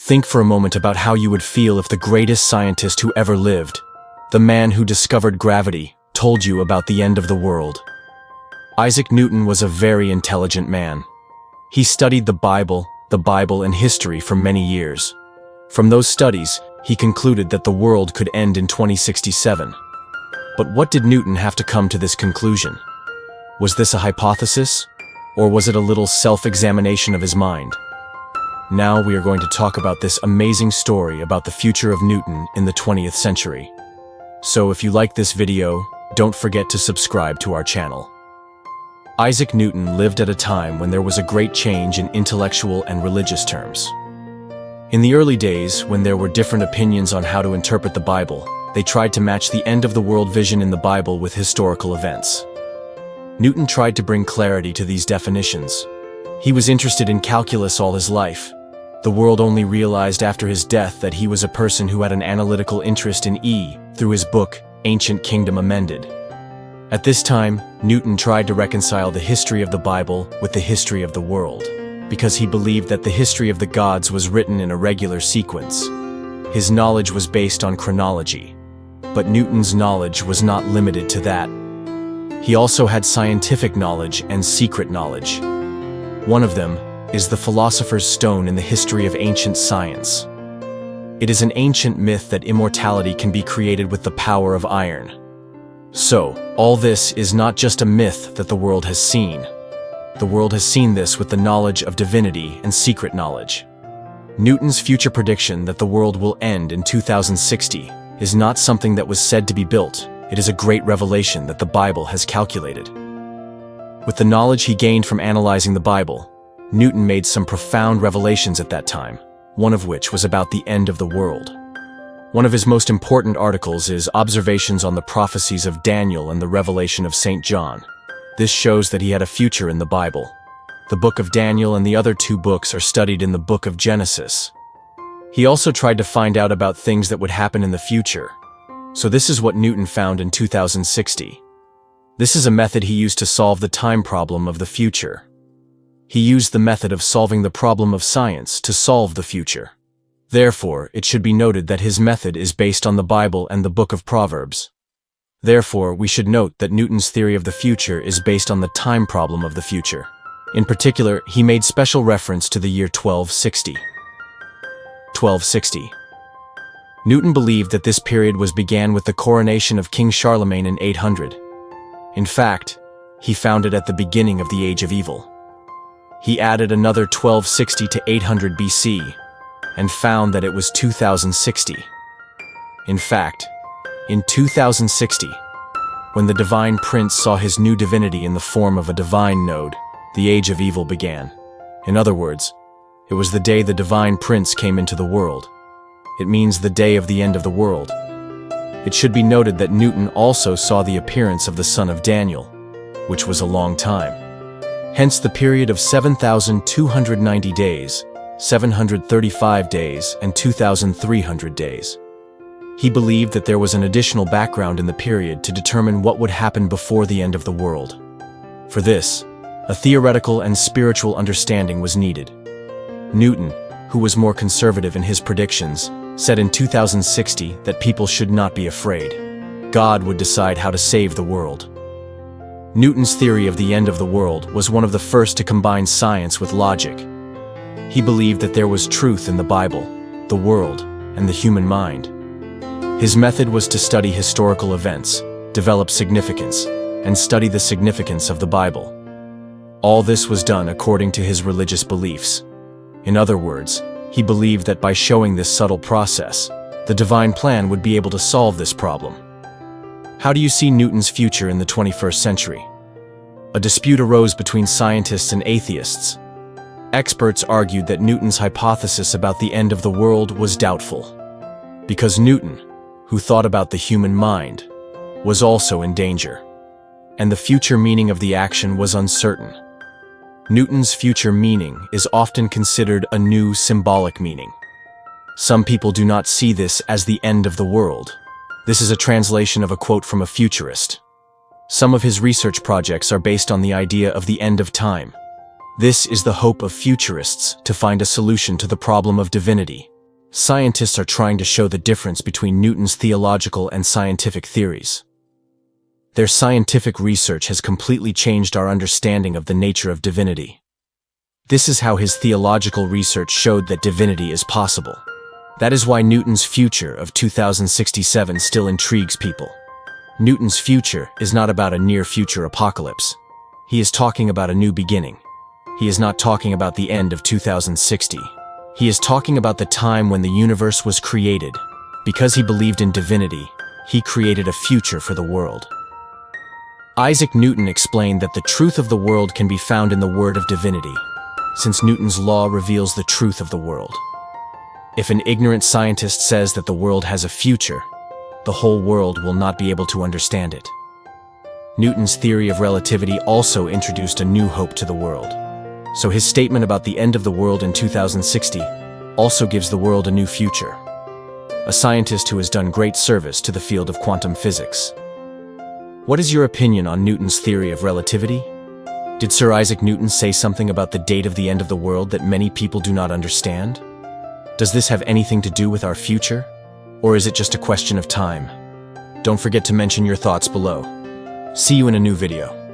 Think for a moment about how you would feel if the greatest scientist who ever lived, the man who discovered gravity, told you about the end of the world. Isaac Newton was a very intelligent man. He studied the Bible and history for many years. From those studies, he concluded that the world could end in 2067. But what did Newton have to come to this conclusion? Was this a hypothesis, or was it a little self-examination of his mind? Now we are going to talk about this amazing story about the future of Newton in the 20th century. So if you like this video, don't forget to subscribe to our channel. Isaac Newton lived at a time when there was a great change in intellectual and religious terms. In the early days, when there were different opinions on how to interpret the Bible, they tried to match the end-of-the-world vision in the Bible with historical events. Newton tried to bring clarity to these definitions. He was interested in calculus all his life. The world only realized after his death that he was a person who had an analytical interest in through his book, Ancient Kingdom Amended. At this time, Newton tried to reconcile the history of the Bible with the history of the world, because he believed that the history of the gods was written in a regular sequence. His knowledge was based on chronology, but Newton's knowledge was not limited to that. He also had scientific knowledge and secret knowledge. One of them is the philosopher's stone in the history of ancient science. It is an ancient myth that immortality can be created with the power of iron. So, all this is not just a myth that the world has seen. The world has seen this with the knowledge of divinity and secret knowledge. Newton's future prediction that the world will end in 2060 is not something that was said to be built. It is a great revelation that the Bible has calculated. With the knowledge he gained from analyzing the Bible, Newton made some profound revelations at that time, one of which was about the end of the world. One of his most important articles is Observations on the Prophecies of Daniel and the Revelation of St. John. This shows that he had a future in the Bible. The book of Daniel and the other two books are studied in the book of Genesis. He also tried to find out about things that would happen in the future. So this is what Newton found in 2060. This is a method he used to solve the time problem of the future. He used the method of solving the problem of science to solve the future. Therefore, it should be noted that his method is based on the Bible and the book of Proverbs. Therefore, we should note that Newton's theory of the future is based on the time problem of the future. In particular, he made special reference to the year 1260. 1260. Newton believed that this period began with the coronation of King Charlemagne in 800. In fact, he found it at the beginning of the Age of Evil. He added another 1260 to 800 BC and found that it was 2060. In fact, in 2060, when the divine prince saw his new divinity in the form of a divine node, the Age of Evil began. In other words, it was the day the divine prince came into the world. It means the day of the end of the world. It should be noted that Newton also saw the appearance of the son of Daniel, which was a long time. Hence the period of 7,290 days, 735 days, and 2,300 days. He believed that there was an additional background in the period to determine what would happen before the end of the world. For this, a theoretical and spiritual understanding was needed. Newton, who was more conservative in his predictions, said in 2060 that people should not be afraid. God would decide how to save the world. Newton's theory of the end of the world was one of the first to combine science with logic. He believed that there was truth in the Bible, the world, and the human mind. His method was to study historical events, develop significance, and study the significance of the Bible. All this was done according to his religious beliefs. In other words, he believed that by showing this subtle process, the divine plan would be able to solve this problem. How do you see Newton's future in the 21st century? A dispute arose between scientists and atheists. Experts argued that Newton's hypothesis about the end of the world was doubtful, because Newton, who thought about the human mind, was also in danger, and the future meaning of the action was uncertain. Newton's future meaning is often considered a new symbolic meaning. Some people do not see this as the end of the world. This is a translation of a quote from a futurist. Some of his research projects are based on the idea of the end of time. This is the hope of futurists to find a solution to the problem of divinity, Scientists are trying to show the difference between Newton's theological and scientific theories. Their scientific research has completely changed our understanding of the nature of divinity. This is how his theological research showed that divinity is possible. That is why Newton's future of 2067 still intrigues people. Newton's future is not about a near-future apocalypse. He is talking about a new beginning. He is not talking about the end of 2060. He is talking about the time when the universe was created. Because he believed in divinity, he created a future for the world. Isaac Newton explained that the truth of the world can be found in the word of divinity, since Newton's law reveals the truth of the world. If an ignorant scientist says that the world has a future, the whole world will not be able to understand it. Newton's theory of relativity also introduced a new hope to the world. So his statement about the end of the world in 2060 also gives the world a new future. A scientist who has done great service to the field of quantum physics. What is your opinion on Newton's theory of relativity? Did Sir Isaac Newton say something about the date of the end of the world that many people do not understand? Does this have anything to do with our future? Or is it just a question of time? Don't forget to mention your thoughts below. See you in a new video.